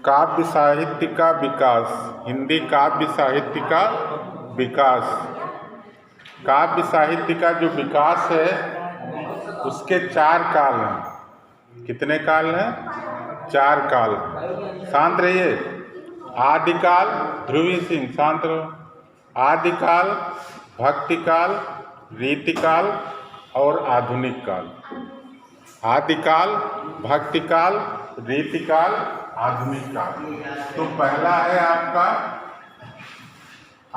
काव्य साहित्य का विकास, हिंदी काव्य साहित्य का विकास। काव्य साहित्य का जो विकास है उसके 4 काल हैं। कितने काल हैं? 4 काल। शांत रहिए। आदिकाल, ध्रुवी सिंह शांत रहो। आदिकाल, भक्तिकाल, रीतिकाल और आधुनिक काल। आदिकाल, भक्तिकाल, रीतिकाल, आधुनिक काल। तो पहला है आपका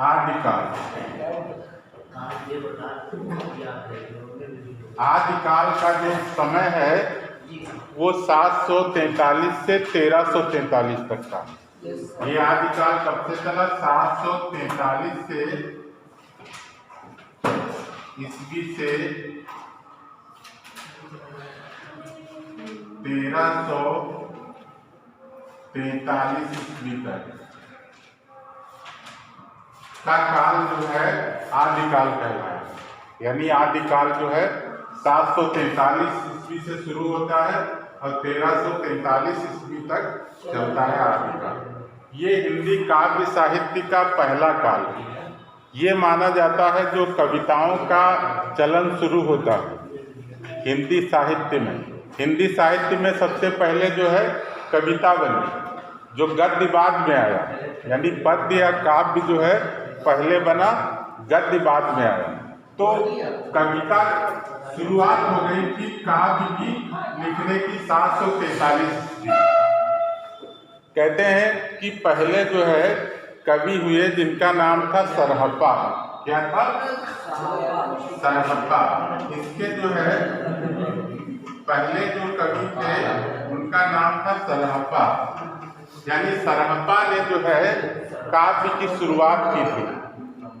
आदिकाल। आदिकाल का जो समय है वो 743 से 1343 तक का। ये आदिकाल कब से चला? 743 से ईस्वी से 1343 ईस्वी तक का काल जो है आदिकाल कहलाया। यानी आदिकाल जो है 743 ईस्वी से शुरू होता है और 1343 ईस्वी तक चलता है आदिकाल। ये हिंदी काव्य साहित्य का पहला काल है। ये माना जाता है जो कविताओं का चलन शुरू होता है हिंदी साहित्य में। हिंदी साहित्य में सबसे पहले जो है कविता बनी, जो गद्य बाद में आया। यानी पद्य या काव्य जो है पहले बना, गद्य बाद में आया। तो कविता शुरुआत हो गई थी काव्य की लिखने की 743 ईस्वी। कहते हैं कि पहले जो है कवि हुए जिनका नाम था सरहप्पा। क्या था? सरहप्पा। इसके जो है पहले जो कवि थे उनका नाम था सरहप्पा। यानी सरहप्पा ने जो है काव्य की शुरुआत की थी।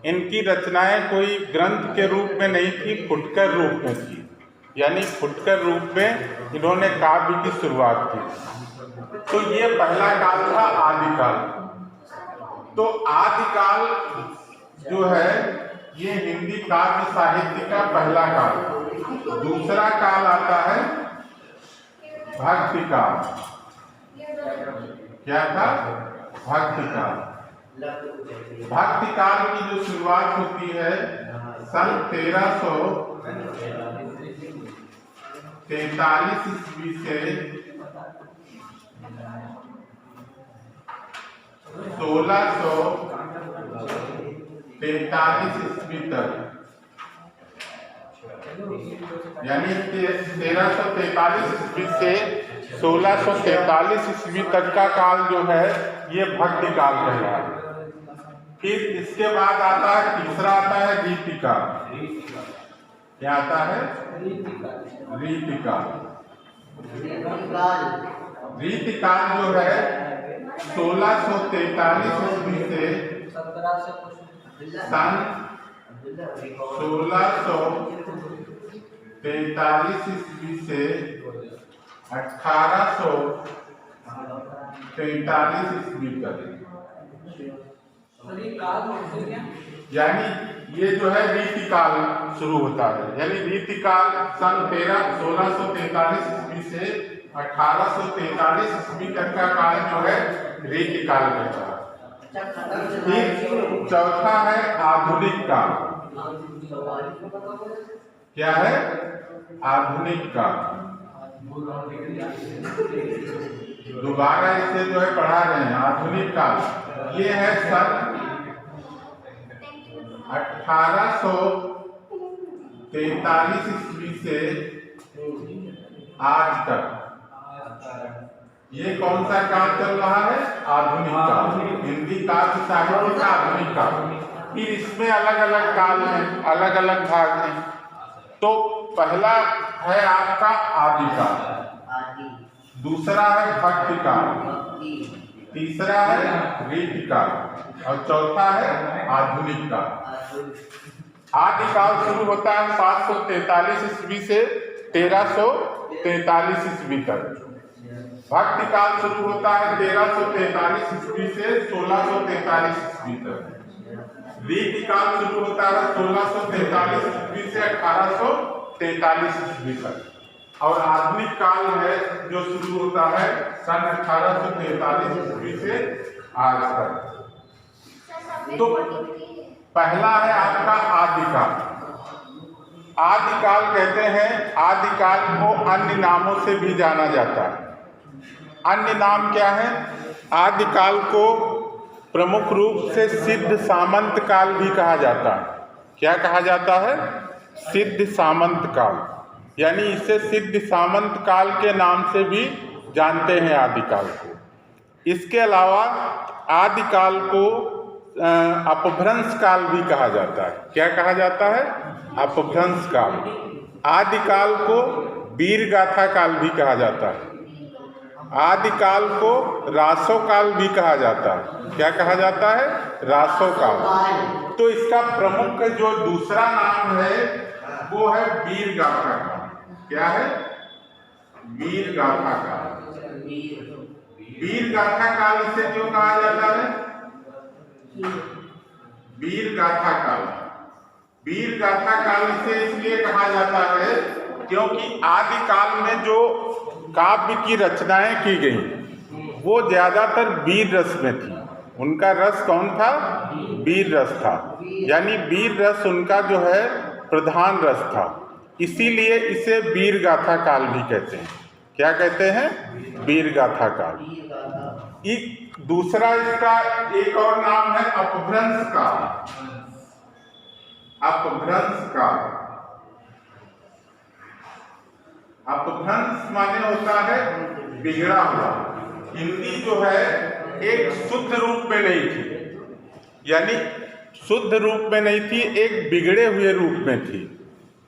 इनकी रचनाएं कोई ग्रंथ के रूप में नहीं थी, फुटकर रूप में थी। यानी फुटकर रूप में इन्होंने काव्य की शुरुआत की। तो ये पहला काल था आदिकाल। तो आदिकाल जो है ये हिंदी काव्य साहित्य का पहला काल। दूसरा काल आता है भक्तिकाल। क्या था? भक्तिकाल। भक्तिकाल की जो शुरुआत होती है सन 1343 ईस्वी से 1643 ईस्वी तक। यानी 1343 ईस्वी से 1643 ईस्वी तक का काल जो है ये भक्ति काल कहलाता है। फिर इसके बाद आता है तीसरा आता है रीतिकाल। क्या आता है? रीतिकाल। रीतिकाल जो है 1643 ईस्वी से सन 1643 ईस्वी से 1843 ईस्वी तक। यानी ये जो है रीतिकाल शुरू होता है। यानी रीतिकाल सन 1643 ईस्वी से 1843 ईस्वी तक का काल जो है रीतिकाल कहता है। फिर चौथा है आधुनिक काल। क्या है? आधुनिक काल। दोबारा इसे जो है पढ़ा रहे हैं। आधुनिक काल ये है सन 1843 ईस्वी से आज तक। ये कौन सा काल चल रहा है? आधुनिक काल। हिंदी काव्य साहित्य का आधुनिक काल। फिर इसमें अलग अलग काल हैं, अलग अलग भाग हैं। तो पहला है आपका आदिकाल, दूसरा है भक्तिकाल, तीसरा है रीतिकाल और चौथा है आधुनिक काल। आदिकाल शुरू होता है 743 ईस्वी से 1343 ईस्वी तक। भक्तिकाल शुरू होता है 1343 ईस्वी से 1643 ईस्वी तक। रीतिकाल शुरू होता है 1643 ईस्वी से 1843 ईस्वी तक। और आधुनिक काल है जो शुरू होता है सन 1843 ईस्वी से आज तक। तो पहला है आपका आदिकाल। आदिकाल कहते हैं, आदिकाल को अन्य नामों से भी जाना जाता है। अन्य नाम क्या है? आदिकाल को प्रमुख रूप से सिद्ध सामंत काल भी कहा जाता है। क्या कहा जाता है? सिद्ध सामंत काल, यानी इसे सिद्ध सामंत काल के नाम से भी जानते हैं आदिकाल को। इसके अलावा आदिकाल को अपभ्रंश काल भी कहा जाता है। क्या कहा जाता है? अपभ्रंश काल। आदिकाल को वीर गाथा काल भी कहा जाता है। आदिकाल को रासो काल भी कहा जाता है। क्या कहा जाता है? रासो काल। तो इसका प्रमुख जो दूसरा नाम है वो है वीर गाथा काल। क्या है? वीर गाथा काल। वीर गाथा काल इसे क्यों कहा जाता है? वीर गाथा काल। वीर गाथा काल इसे इसलिए कहा जाता है क्योंकि आदिकाल में जो काव्य की रचनाएं की गई वो ज्यादातर वीर रस में थी। उनका रस कौन था? वीर रस था, यानी वीर रस उनका जो है प्रधान रस था। इसीलिए इसे वीर गाथा काल भी कहते हैं। क्या कहते हैं? वीर गाथा काल। दूसरा इसका एक और नाम है अपभ्रंश काल। अपभ्रंश काल। अपभ्रंश माने होता है बिगड़ा हुआ। हिंदी जो है एक शुद्ध रूप में नहीं थी, यानी शुद्ध रूप में नहीं थी, एक बिगड़े हुए रूप में थी।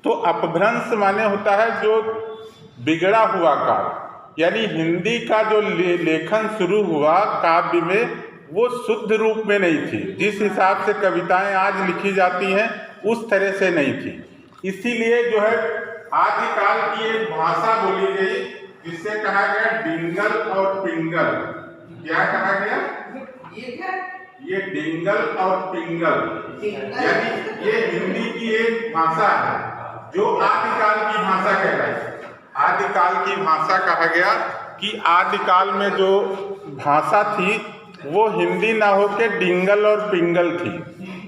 तो अपभ्रंश माने होता है जो बिगड़ा हुआ काल, यानी हिंदी का जो लेखन शुरू हुआ काव्य में वो शुद्ध रूप में नहीं थी। जिस हिसाब से कविताएं आज लिखी जाती हैं उस तरह से नहीं थी। इसीलिए जो है आदिकाल की एक भाषा बोली गई जिससे कहा गया डिंगल और पिंगल। क्या कहा गया? ये डिंगल और पिंगल, यानी ये हिंदी की एक भाषा है जो आदिकाल की भाषा कहलाई। आदिकाल की भाषा कहा गया कि आदिकाल में जो भाषा थी वो हिंदी ना होके डिंगल और पिंगल थी,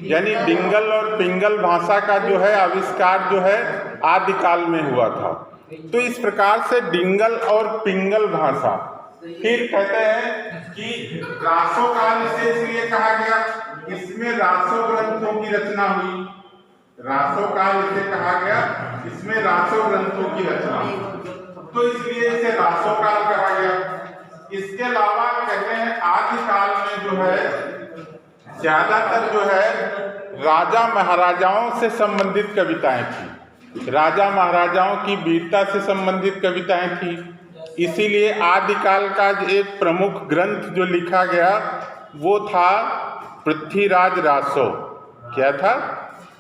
यानी डिंगल और पिंगल भाषा का जो है आविष्कार जो है आदिकाल में हुआ था। तो इस प्रकार से डिंगल और पिंगल भाषा। फिर कहते हैं कि रासो काल इसे इसलिए कहा गया, इसमें रासो ग्रंथों की रचना हुई। रासो काल इसे कहा गया, इसमें रासो ग्रंथों की रचना हुई, तो इसलिए इसे रासो काल कहा गया। इसके अलावा कहते हैं आदिकाल में जो है ज्यादातर जो है राजा महाराजाओं से संबंधित कविताएं थी। राजा महाराजाओं की वीरता से संबंधित कविताएं थी। इसीलिए आदिकाल का एक प्रमुख ग्रंथ जो लिखा गया वो था पृथ्वीराज रासो। क्या था?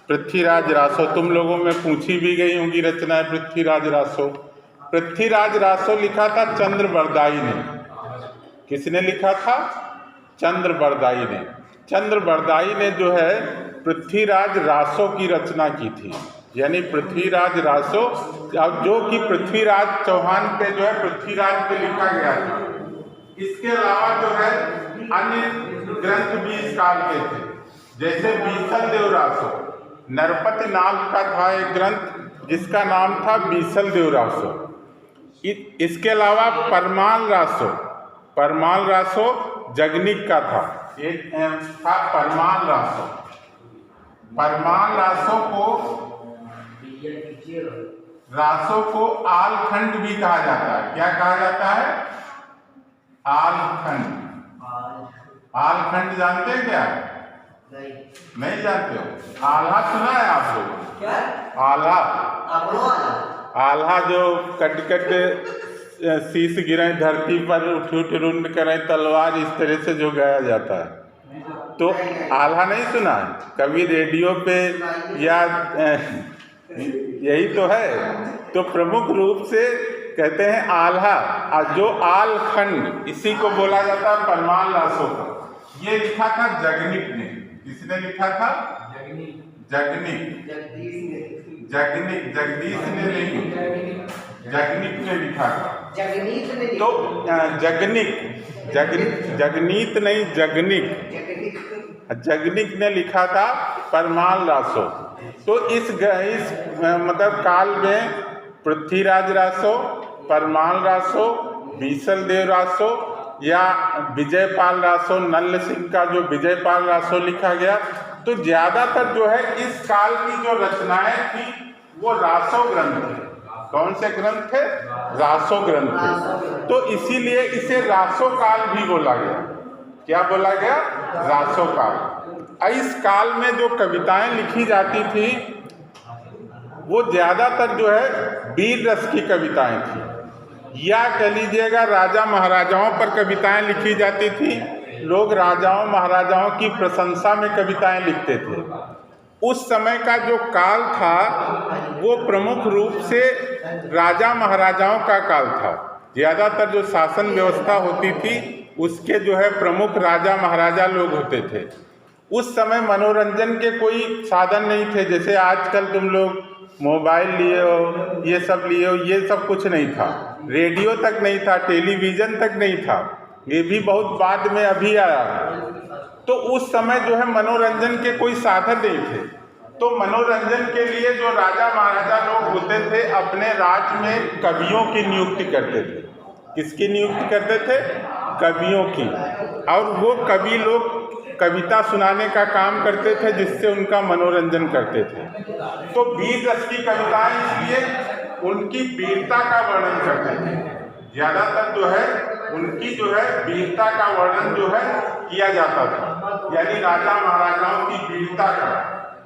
पृथ्वीराज रासो। तुम लोगों में पूछी भी गई होंगी रचना पृथ्वीराज रासो। पृथ्वीराज रासो लिखा था चंद्रबरदाई ने। किसने लिखा था? चंद्रबरदाई ने। चंद्रबरदाई ने जो है पृथ्वीराज रासो की रचना की थी, यानी पृथ्वीराज रासो जो कि पृथ्वीराज चौहान पे जो है पृथ्वीराज पे लिखा गया था। इसके अलावा जो है अन्य ग्रंथ भी इस काल के थे, जैसे बीसल देव रासो। नरपति नाग का था एक ग्रंथ जिसका नाम था बीसल देव रासो। इसके अलावा परमाल रासो। परमाल रासो जगनिक का था, एक था परमाल रासो। परमाल रासो को आलखंड भी कहा जाता है। क्या कहा जाता है? आलखंड। आलखंड जानते हैं क्या? नहीं जानते हो? आल्हा सुना है आप लोग? क्या? आल्हा। आल्हा जो कट कट शीश गिरे धरती पर उठ उठ रुंड करें तलवार, इस तरह से जो गाया जाता है, तो आल्हा नहीं सुना है कभी रेडियो पे या यही तो है। तो प्रमुख रूप से कहते हैं आल्हा, जो आलखंड इसी को बोला जाता है परमाल रासो का। ये लिखा था जगनिक ने। किसने लिखा था? जगनिक। जगदीश ने नहीं, जगनीत ने लिखा था। जगनीत ने तो जगनीत नहीं, जगनिक ने लिखा था परमाल रासो। तो इस मतलब काल में पृथ्वीराज रासो, परमाल रासो, बीसल देव रासो या विजयपाल रासो, नल्ल सिंह का जो विजयपाल रासो लिखा गया। तो ज़्यादातर जो है इस काल की जो रचनाएं थी वो रासो ग्रंथ थे। कौन से ग्रंथ थे? रासो ग्रंथ थे। तो इसीलिए इसे रासो काल भी बोला गया। क्या बोला गया? रासो काल। इस काल में जो कविताएं लिखी जाती थी वो ज़्यादातर जो है वीर रस की कविताएं थी, या कह लीजिएगा राजा महाराजाओं पर कविताएं लिखी जाती थी। लोग राजाओं महाराजाओं की प्रशंसा में कविताएं लिखते थे। उस समय का जो काल था वो प्रमुख रूप से राजा महाराजाओं का काल था। ज़्यादातर जो शासन व्यवस्था होती थी उसके जो है प्रमुख राजा महाराजा लोग होते थे। उस समय मनोरंजन के कोई साधन नहीं थे, जैसे आजकल तुम लोग मोबाइल लिए हो, ये सब लिए हो, ये सब कुछ नहीं था। रेडियो तक नहीं था, टेलीविज़न तक नहीं था, ये भी बहुत बाद में अभी आया। तो उस समय जो है मनोरंजन के कोई साधन नहीं थे। तो मनोरंजन के लिए जो राजा महाराजा लोग होते थे अपने राज्य में कवियों की नियुक्ति करते थे। किसकी नियुक्ति करते थे? कवियों की। और वो कवि लोग कविता सुनाने का काम करते थे जिससे उनका मनोरंजन करते थे। तो वीर रस की कविताएं इसलिए उनकी वीरता का वर्णन करते थे। ज़्यादातर जो है उनकी जो है वीरता का वर्णन जो है किया जाता था, यानी राजा महाराजाओं की वीरता का।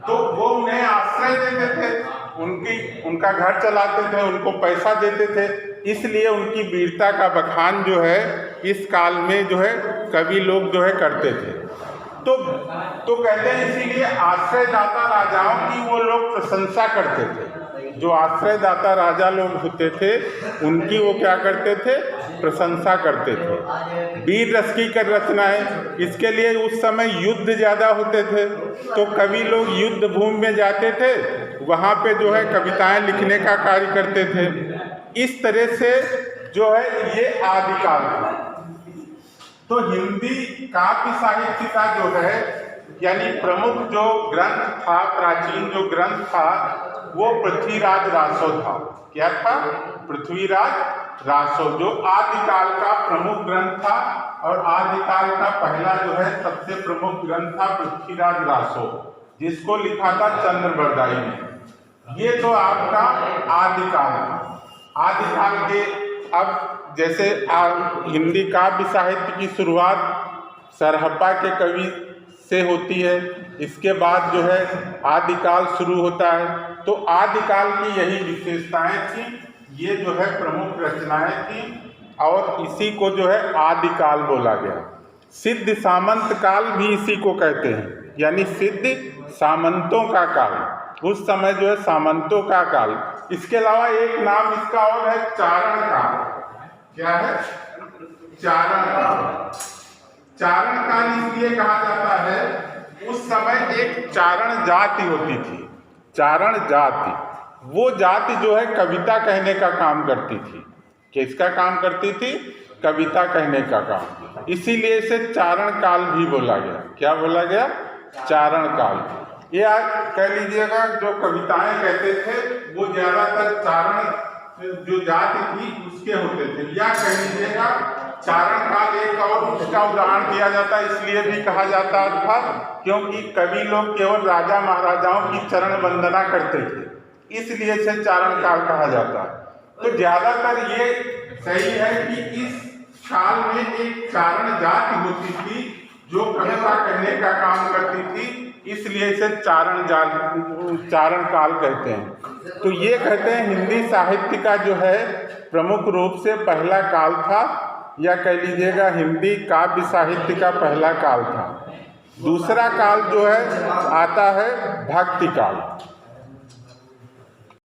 तो वो उन्हें आश्रय देते थे, उनका घर चलाते थे, उनको पैसा देते थे, इसलिए उनकी वीरता का बखान जो है इस काल में जो है कवि लोग जो है करते थे। तो कहते हैं इसीलिए आश्रयदाता राजाओं की वो लोग प्रशंसा करते थे। जो आश्रयदाता राजा लोग होते थे उनकी वो क्या करते थे? प्रशंसा करते थे। वीर रस की रचनाएं, इसके लिए उस समय युद्ध ज़्यादा होते थे, तो कवि लोग युद्ध भूमि में जाते थे, वहाँ पे जो है कविताएं लिखने का कार्य करते थे। इस तरह से जो है ये आदिकाल था। तो हिंदी काव्य साहित्य का जो है यानी प्रमुख जो ग्रंथ था, प्राचीन जो ग्रंथ था वो पृथ्वीराज रासो था। क्या था? पृथ्वीराज रासो, जो आदिकाल का प्रमुख ग्रंथ था। और आदिकाल का पहला जो है सबसे प्रमुख ग्रंथ था पृथ्वीराज रासो, जिसको लिखा था चंद्रबरदाई ने। ये तो आपका आदिकाल था। आदिकाल के अब जैसे हिंदी काव्य साहित्य की शुरुआत सरहप्पा के कवि से होती है, इसके बाद जो है आदिकाल शुरू होता है। तो आदिकाल की यही विशेषताएं थी, ये जो है प्रमुख रचनाएं थी और इसी को जो है आदिकाल बोला गया। सिद्ध सामंत काल भी इसी को कहते हैं, यानी सिद्ध सामंतों का काल। उस समय जो है सामंतों का काल। इसके अलावा एक नाम इसका और है चारण काल। क्या है? चारण काल। चारण काल इसलिए कहा जाता है, उस समय एक चारण जाति होती थी। चारण जाति, वो जाति जो है कविता कहने का काम करती थी। किसका काम करती थी? कविता कहने का काम। इसीलिए इसे चारण काल भी बोला गया। क्या बोला गया? चारण काल। ये कह लीजिएगा जो कविताएं कहते थे वो ज़्यादातर चारण जो जाति थी उसके होते थे, या कह लीजिएगा चारण काल एक और उसका उदाहरण दिया जाता है, इसलिए भी कहा जाता था क्योंकि कवि लोग केवल राजा महाराजाओं की चरण वंदना करते थे, इसलिए इसे चारण काल कहा जाता है। तो ज़्यादातर ये सही है कि इस काल में एक चारण जाति होती थी जो कविता कहने का काम करती थी, इसलिए इसे चारण काल कहते हैं। तो ये कहते हैं हिंदी साहित्य का जो है प्रमुख रूप से पहला काल था, या कह लीजिएगा हिंदी काव्य साहित्य का पहला काल था। दूसरा काल जो है आता है भक्ति काल।